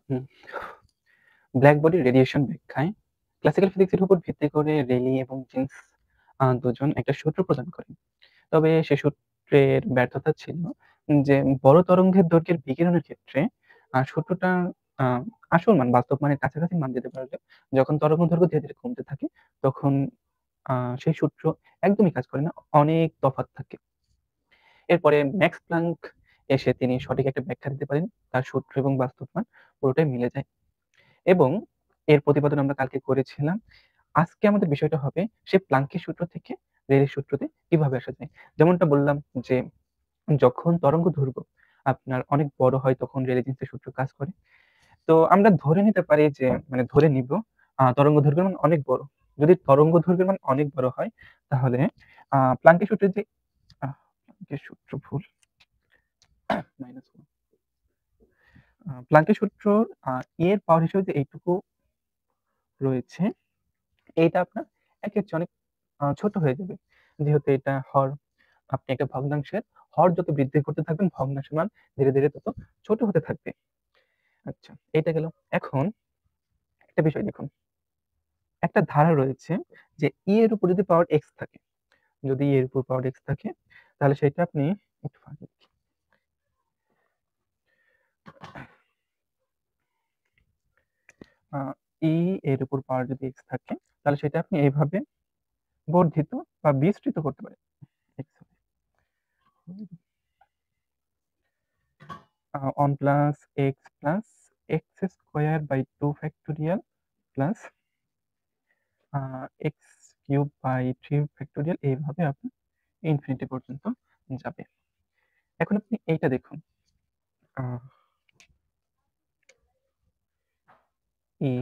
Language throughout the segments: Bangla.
হুম। ব্ল্যাক বডির রেডিয়েশন ব্যাখ্যায় ক্লাসিক্যাল ফিজিক্সের উপর ভিত্তি করে রেলি এবং জিন্স দুজন একটা সূত্র প্রদান করেন। তবে সে সূত্রের ব্যর্থতা ছিল যে বড় তরঙ্গের দৈর্ঘ্যের বিকিরণের ক্ষেত্রে সূত্রটা আ আসল মান বাস্তব মানের কাছাকাছি মান দিতে পারলেও যখন তরঙ্গ দৈর্ঘ্য ধীরে, ধীরে কমতে থাকে তখন আ সেই সূত্র একদমই কাজ করে না। অনেক তফাৎ থাকে। এরপরে ম্যাক্স প্লাংক এসে তিনি সঠিক একটা ব্যাখ্যা দিতে পারেন। তার সূত্র এবং বাস্তব মান পুরোটাই মিলে যায়। এবং এর প্রতিপাদন আমরা কালকে করেছিলাম। আজকে আমাদের বিষয়টা হবে সেই প্লাঙ্কের সূত্র থেকে রেলের সূত্রতে কিভাবে আসা যায়। যেমনটা বললাম যে যখন তরঙ্গ দৈর্ঘ্য আপনার অনেক বড় হয় তখন রেলে জিন্সের সূত্র কাজ করে। তো আমরা ধরে নিতে পারি যে মানে ধরে নিব তরঙ্গ দৈর্ঘ্যের মান অনেক বড়। যদি তরঙ্গ দৈর্ঘ্যের মান অনেক বড় হয় তাহলে প্লাঙ্কের সূত্রের যে প্লাঙ্কের সূত্র ভুল -1 প্লাঙ্কের সূত্র এর পাওয়ার হিসেবে যে এইটুকু রয়েছে এইটা আপনার একের চেয়ে অনেক ছোট হয়ে যাবে। যেহেতু এটা হর, আপনি একটা ভগ্নাংশের হর যত বৃদ্ধি করতে থাকবেন, ভগ্নাংশের মান ধীরে, ধীরে তত ছোট হতে থাকবে। আচ্ছা, এইটা গেল। এখন একটা বিষয় দেখুন। একটা ধারা রয়েছে যে এর উপর যদি পাওয়ার x থাকে, যদি এর উপর পাওয়ার x থাকে তাহলে সেটা আপনি একটু ফাঁকা লিখি। আ e এর উপর পাওয়ার যদি x থাকে তাহলে সেটা আপনি এইভাবে বর্ধিত বা বিস্তৃত করতে পারেন। x 1 plus x plus x square by 2 factorial plus x cube by 3 factorial এইভাবে আপনি ইনফিনিটি পর্যন্ত যাবে। এখন আপনি এইটা দেখুন। আ e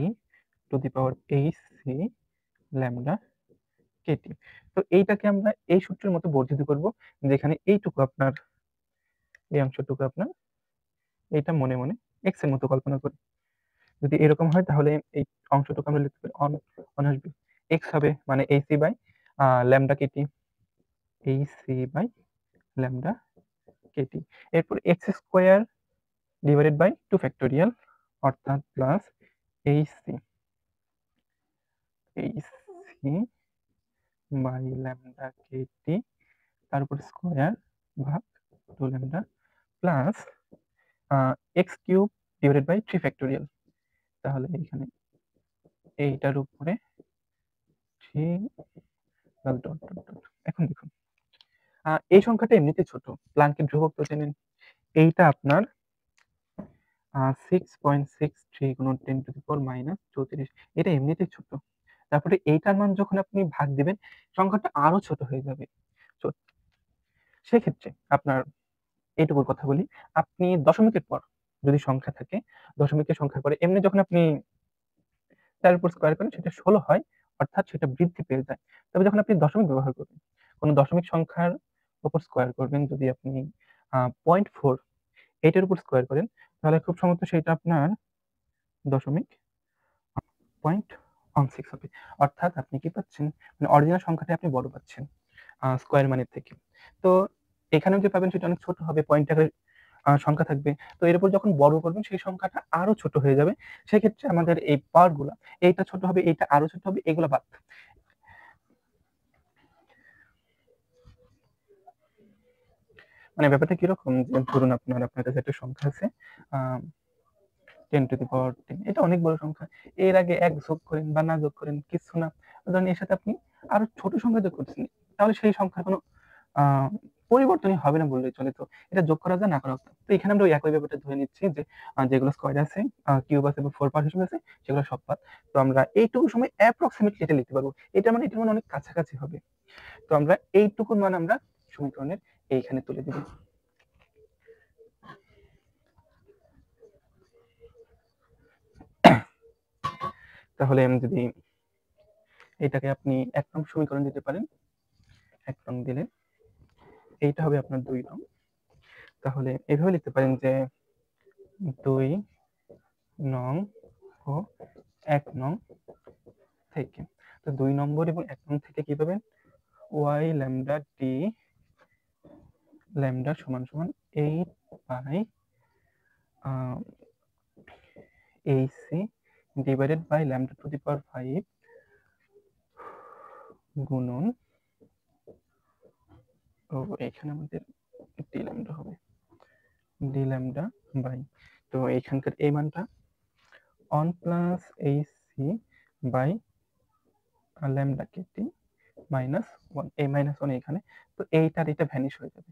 to the power hc lambda Katie. তো এইটাকে আমরা এই সূত্রের মতো বর্ধিত করব যেখানে এইটুকু আপনার এই অংশটুকু আপনার এইটা মনে, মনে x এর মতো কল্পনা করি। যদি এরকম হয় তাহলে এই অংশটুকু আমরা লিখতে পারি অন আসবে। x হবে মানে ac by lambda KT, ac by lambda KT. এরপর x square divided by 2 factorial অর্থাৎ plus hc by lambda KT তার উপর স্কয়ার ভাগ 2 lambda plus x cube divided by 3 factorial. তাহলে এখানে এইটার উপরে 3 ডট, ডট, ডট, ডট। এখন দেখুন এই সংখ্যাটা এমনিতেই ছোট। প্লাঙ্কের ধ্রুবক তো জানেন। এইটা আপনার 6.63 গুণন 10 টু দি পাওয়ার মাইনাস 34 এটা এমনিতেই ছোট। তারপরে এইটার মান যখন আপনি ভাগ দিবেন সংখ্যাটা আরো ছোট হয়ে যাবে। তো সেক্ষেত্রে আপনার এইটুকুর কথা বলি। আপনি দশমিকের পর যদি সংখ্যা থাকে, দশমিকের সংখ্যার পরে এমনি যখন আপনি তার উপর স্কয়ার করেন সেটা 16 হয়। অর্থাৎ সেটা বৃদ্ধি পেয়ে যায়। তবে যখন আপনি দশমিক ব্যবহার করবেন, কোন দশমিক সংখ্যার উপর স্কয়ার করবেন যদি আপনি 0.4 এটার উপর স্কয়ার করেন তাহলে খুব সম্ভবত সেটা আপনার দশমিক 0.16 হবে। অর্থাৎ আপনি কি পাচ্ছেন? মানে অরিজিনাল সংখ্যাটা আপনি বড় পাচ্ছেন স্কয়ার মানের থেকে। তো এখানেও যে পাবেন সেটা অনেক ছোট হবে, পয়েন্ট আকারে সংখ্যা থাকবে। তো এর উপর যখন বড় করবেন সেই সংখ্যাটা আরো ছোট হয়ে যাবে। সেক্ষেত্রে আমাদের এই পাওয়ার গুলা এইটা ছোট হবে, এইটা আরো ছোট হবে, এগুলা বাদ। মানে ব্যাপারটা কিরকম? যে ধরুন আপনার কাছে একটা সংখ্যা আছে আ 10 টু দি পাওয়ার 10 এটা অনেক বড় সংখ্যা। এর আগে ১ যোগ করেন বা না যোগ করেন কিচ্ছু না। ধরেন এর সাথে আপনি আরো ছোট সংখ্যা যোগ করছেন। তাহলে সেই সংখ্যার কোনো আ পরিবর্তনই হবে না বললেই চলে। তো এটা যোগ করা যায়, না করা যায়। তো এখানে আমরা ওই একই ব্যাপারটা ধরে নিচ্ছি যে যেগুলো স্কয়ার আছে, কিউব আছে বা 4 পাওয়ার হিসেবে আছে সেগুলো সব বাদ। তো আমরা এইটুকু সময় অ্যাপ্রক্সিমেটলি এটা লিখতে পারবো। এটার মানে অনেক কাছাকাছি হবে। তো আমরা এইটুকুর মান আমরা সমীকরণের এইখানে তুলে দিব। তাহলে আমি যদি এটাকে আপনি ১ নং সমীকরণ দিতে পারেন। ১ নং দিলে এইটা হবে আপনার ২ নং। তাহলে এভাবে লিখতে পারেন যে ২ নং ও ১ নং থেকে। তো ২ নম্বর এবং ১ নং থেকে কি পাবেন? y ল্যামডা d ল্যামডা সমান 8 by AC divided by lambda to the power 5 গুণন এখানে আমাদের ডি ল্যামডা হবে ডি ল্যামডা বাই, তো এখানকার এই মানটা 1 plus AC by lambda KT minus 1, এই মাইনাস 1 এখানে, তো এইটার এটা ভ্যানিশ হয়ে যাবে,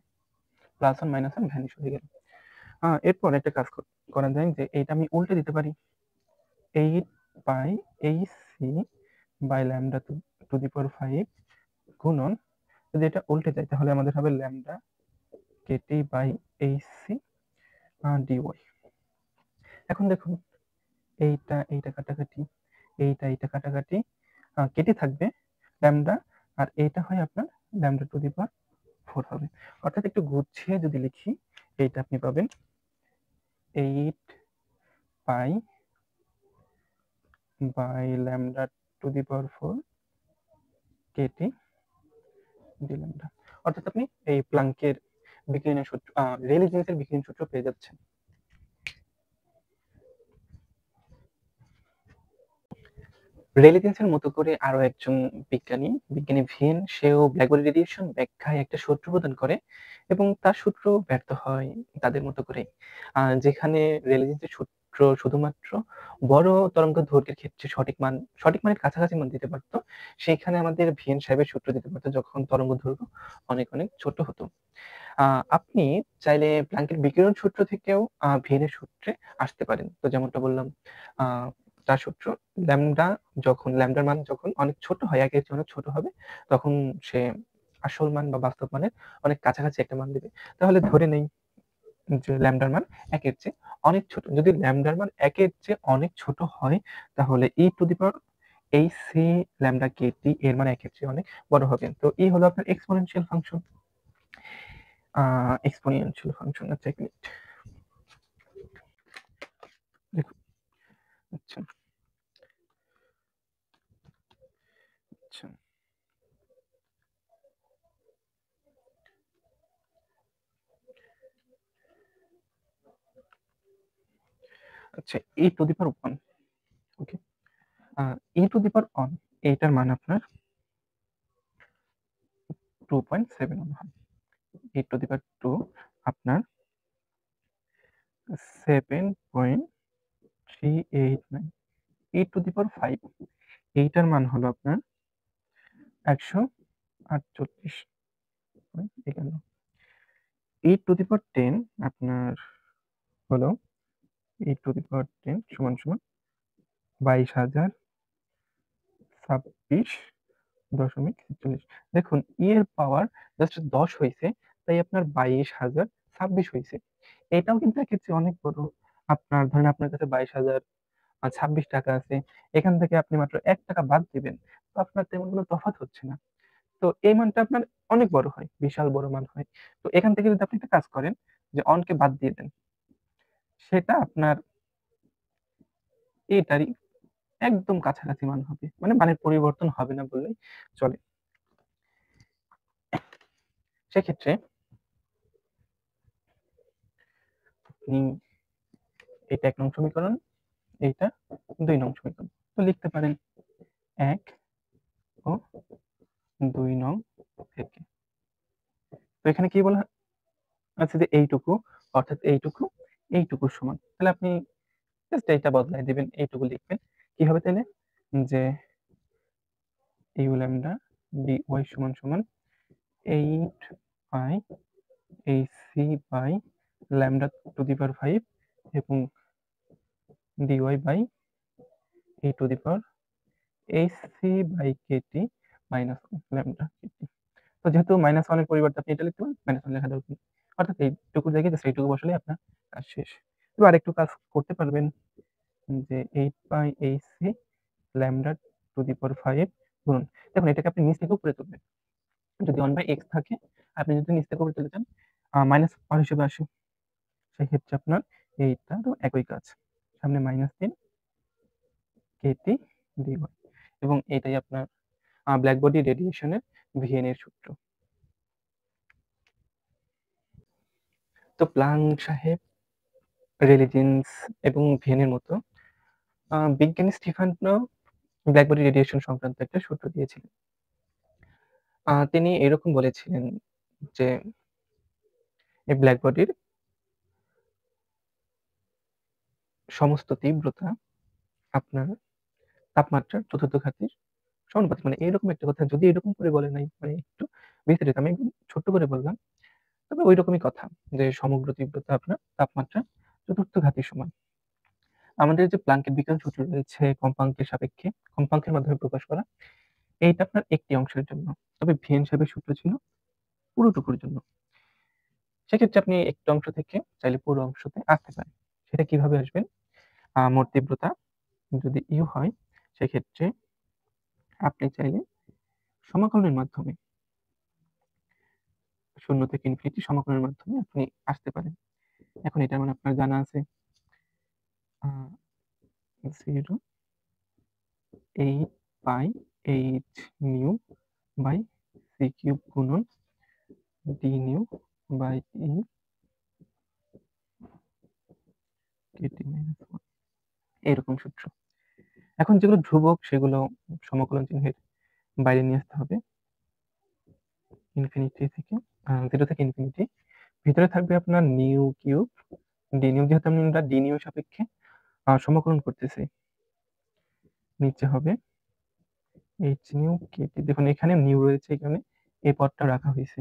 প্লাস 1 মাইনাস 1 ভ্যানিশ হয়ে গেল। এরপর একটা কাজ করা যায় যে এইটা আমি উল্টে দিতে পারি, 8 by AC by lambda to the power 5 গুণন, যদি এটা উল্টে যায় তাহলে আমাদের হবে lambda KT by AC DY. এখন দেখুন এইটা কাটাকাটি, এইটা কাটাকাটি, কেটে থাকবে ল্যামডা, আর এইটা হয় আপনার ল্যামডা টু দি পাওয়ার 4 হবে। অর্থাৎ একটু গুছিয়ে যদি লিখি, এইটা আপনি পাবেন 8 pi by lambda to the power 4 kT d lambda. অর্থাৎ আপনি এই প্লাঙ্কের বিকিরণের সূত্র, রেলে জিনিসের বিকিরণ সূত্র পেয়ে যাচ্ছেন। রেলে জিন্সের মতো করে আরো একজন বিজ্ঞানী ভিয়েন, সেও ব্ল্যাকবডি রেডিয়েশন ব্যাখ্যায় একটা সূত্র প্রদান করে এবং তার সূত্র ব্যর্থ হয় তাদের মতো করে। যেখানে রেলে জিন্সের সূত্র শুধুমাত্র বড় তরঙ্গ দৈর্ঘ্যের ক্ষেত্রে সঠিক মানের কাছাকাছি মান দিতে পারতো, সেইখানে আমাদের ভিয়েন সাহেবের সূত্র দিতে পারতো যখন তরঙ্গ দৈর্ঘ্য অনেক অনেক ছোট হতো। আপনি চাইলে প্লাঙ্কের বিকিরণ সূত্র থেকেও ভিয়েনের সূত্রে আসতে পারেন। তো যেমনটা বললাম, তার সূত্র ল্যামডার মান যখন অনেক ছোট হয়, একের চেয়ে অনেক ছোট হবে, তখন সে আসল মান বা বাস্তব মানের অনেক কাছাকাছি একটা মান দিবে। তাহলে ধরে নেই যে ল্যামডার মান একের চেয়ে অনেক ছোট। যদি ল্যামডার মান একের চেয়ে অনেক ছোট হয়, তাহলে ই টু দি পাওয়ার এই সি ল্যামডা কেটি এর মান একের চেয়ে অনেক বড় হবে। তো এই হলো আপনার এক্সপোনেনশিয়াল ফাংশন। আচ্ছা, এক মিনিট দেখুন। আচ্ছা, আচ্ছা, আচ্ছা, e to the power 1, okay. e to the power 1 এইটার মান আপনার 2.71 হয়। e টু দি পাওয়ার 2 আপনার 7.389। e টু দি পাওয়ার 5 এইটার মান হলো আপনার 148.51। e টু দি পাওয়ার 10 আপনার হলো e টু দি পাওয়ার 10 সমান সমান 22,026.46। দেখুন, ই এর পাওয়ার জাস্ট 10 হইছে, তাই আপনার 22,026 হইছে। এটাও কিন্তু একের চেয়ে অনেক বড়। আপনার ধরেন আপনার কাছে 22,026 টাকা আছে। এখান থেকে আপনি মাত্র ৳1 বাদ দিবেন। তো আপনার তেমন কোনো তফাৎ হচ্ছে না। তো এই মানটা আপনার অনেক বড় হয়, বিশাল বড় মান হয়। তো এখান থেকে যদি আপনি একটা কাজ করেন যে অনকে বাদ দিয়ে দেন, সেটা আপনার এটারই একদম কাছাকাছি মান হবে। মানে মানের পরিবর্তন হবে না বললেই চলে। সেক্ষেত্রে আপনি এটা ১ নং সমীকরণ, এইটা ২ নং সমীকরণ। তো লিখতে পারেন ১ ও ২ নং থেকে। তো এখানে কি বলা আছে যে এইটুকু, অর্থাৎ এইটুকুর সমান। তাহলে আপনি জাস্ট এইটা বদলায় দিবেন, এইটুকু লিখবেন। কি হবে তাইলে? যে ইউ ল্যামডা dy সমান সমান 8 pi AC by lambda to the power 5 এবং dy by e to the power AC by KT minus lambda Katie. তো যেহেতু -1 এর পরিবর্তে আপনি এটা লিখতে পারেন, -1 লেখা দরকার নেই। অর্থাৎ এইটুকুর জায়গায় জাস্ট এইটুকু বসালেই আপনার কাজ শেষ। এবার আরেকটু কাজ করতে পারবেন যে 8 pi AC lambda to the power 5 গুণন। দেখুন, এটাকে আপনি নিচ থেকে উপরে তুলবেন। যদি 1/x থাকে, আপনি যদি নিচ থেকে উপরে তুলতে চান, -5 হিসেবে আসে। সেক্ষেত্রে আপনার এইটারও একই কাজ। সামনে -3 কেটি dy এবং এটাই আপনার ব্ল্যাক বডি রেডিয়েশনের ভিএন এর সূত্র। তো প্লাঙ্ক সাহেব, রেলে জিন্স এবং ভিয়েনের মতো বিজ্ঞানী স্টিফানো ব্ল্যাক বডি রেডিয়েশন সংক্রান্ত একটা সূত্র দিয়েছিলেন। তিনি এরকম বলেছিলেন যে এই ব্ল্যাক বডির সমস্ত তীব্রতা আপনার তাপমাত্রার চতুর্থ ঘাতের সমানুপাতিক। মানে এরকম একটা কথা, যদি এরকম করে বলে নাই, মানে একটু বিস্তারিত আমি একদম ছোট্ট করে বললাম। তবে ঐরকমই কথা যে সমগ্র তীব্রতা আপনার তাপমাত্রা চতুর্থ ঘাতের সমান। আমাদের যে প্লাঙ্কের বিজ্ঞান সূত্র রয়েছে কম্পাঙ্কের সাপেক্ষে, কম্পাঙ্কের মাধ্যমে প্রকাশ করা, এইটা আপনার একটি অংশের জন্য। তবে ভিয়েন সাহেবের সূত্র ছিল পুরোটুকুর জন্য। সেক্ষেত্রে আপনি একটি অংশ থেকে চাইলে পুরো অংশতে আসতে পারেন। সেটা কিভাবে আসবেন? মোট তীব্রতা যদি ইউ হয়, সেক্ষেত্রে আপনি চাইলে সমাকলনের মাধ্যমে 0 থেকে ইনফিনিটি সমাকলনের মাধ্যমে আপনি আসতে পারেন। এখন এটার মানে আপনার জানা আছে 0 8 pi H nu by C cube গুণন D nu by E KT minus 1, এরকম সূত্র। এখন যেগুলো ধ্রুবক সেগুলো সমাকলন চিহ্নের বাইরে নিয়ে আসতে হবে। ইনফিনিটি থেকে 0 থেকে ইনফিনিটি, ভিতরে থাকবে আপনার নিউ কিউব ডি নিউ, যেহেতু আমরা ডি নিউ সাপেক্ষে সমাকলন করতেছি, নিচে হবে এইচ নিউ কেটি। দেখুন এখানে নিউ রয়েছে, এখানে এই পদটা রাখা হয়েছে।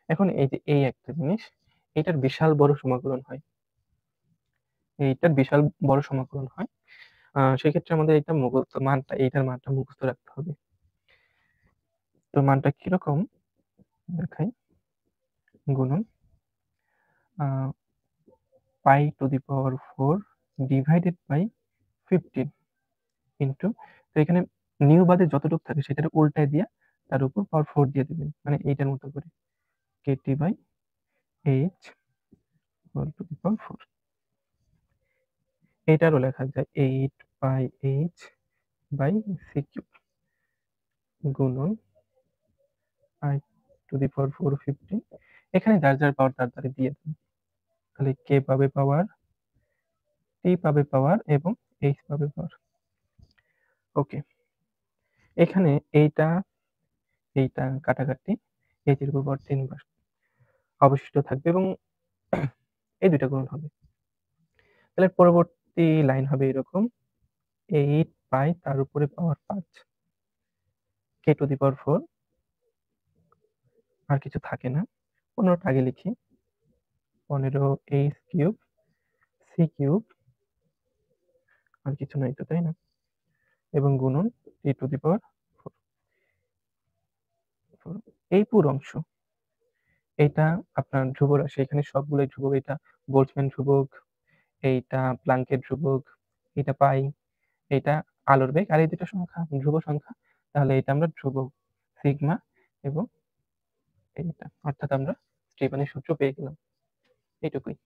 এখন এই যে এই একটা জিনিস, এটার বিশাল বড় সমাকলন হয়, এইটার বিশাল বড় সমাকলন হয়। সেক্ষেত্রে আমাদের এটা মুখস্থ মানটা, এইটার মানটা মুখস্থ রাখতে হবে। তো মানটা কিরকম দেখাই, গুণন pi to the power 4 divided by 15 into, তো এখানে নিউ বাদে যতটুকু থাকে সেটার উল্টায় দিয়া তার উপর পাওয়ার 4 দিয়ে দিবেন, মানে এইটার মতো করে KT by H whole to the power 4। এইটারও লেখা যায় 8 pi H by C cube গুণন আই টু দি পাওয়ার 4 15। এখানে যার যার পাওয়ার তার তারে দিয়ে দেন, তাহলে কে পাবে পাওয়ার, টি পাবে পাওয়ার এবং এইচ পাবে পাওয়ার। ওকে, এখানে এইটা এইটা কাটাকাটি, এইচ এর উপর পাওয়ার 3 বার অবশিষ্ট থাকবে এবং এই দুইটা গুণন হবে। তাহলে পরবর্তী লাইন হবে এরকম 8 পাই তার উপরে পাওয়ার 5 কে টু দি পাওয়ার 4, আর কিছু থাকে না। 15টা আগে লিখি, 15 এইচ কিউব সি কিউব, আর কিছু নাই তো, তাই না? এবং গুণন টি টু দি পাওয়ার 4। এই পুরো অংশ, এইটা আপনার ধ্রুব রাশি, এখানে সবগুলোই ধ্রুবক। এটা বোল্টজম্যান ধ্রুবক, এইটা প্লাঙ্কের ধ্রুবক, এটা পাই, এটা আলোর বেগ, আর এই দুটো সংখ্যা ধ্রুব সংখ্যা। তাহলে এটা আমরা ধ্রুবক সিগমা এবং এইটা, অর্থাৎ আমরা স্টিফানের সূত্র পেয়ে গেলাম। এইটুকুই।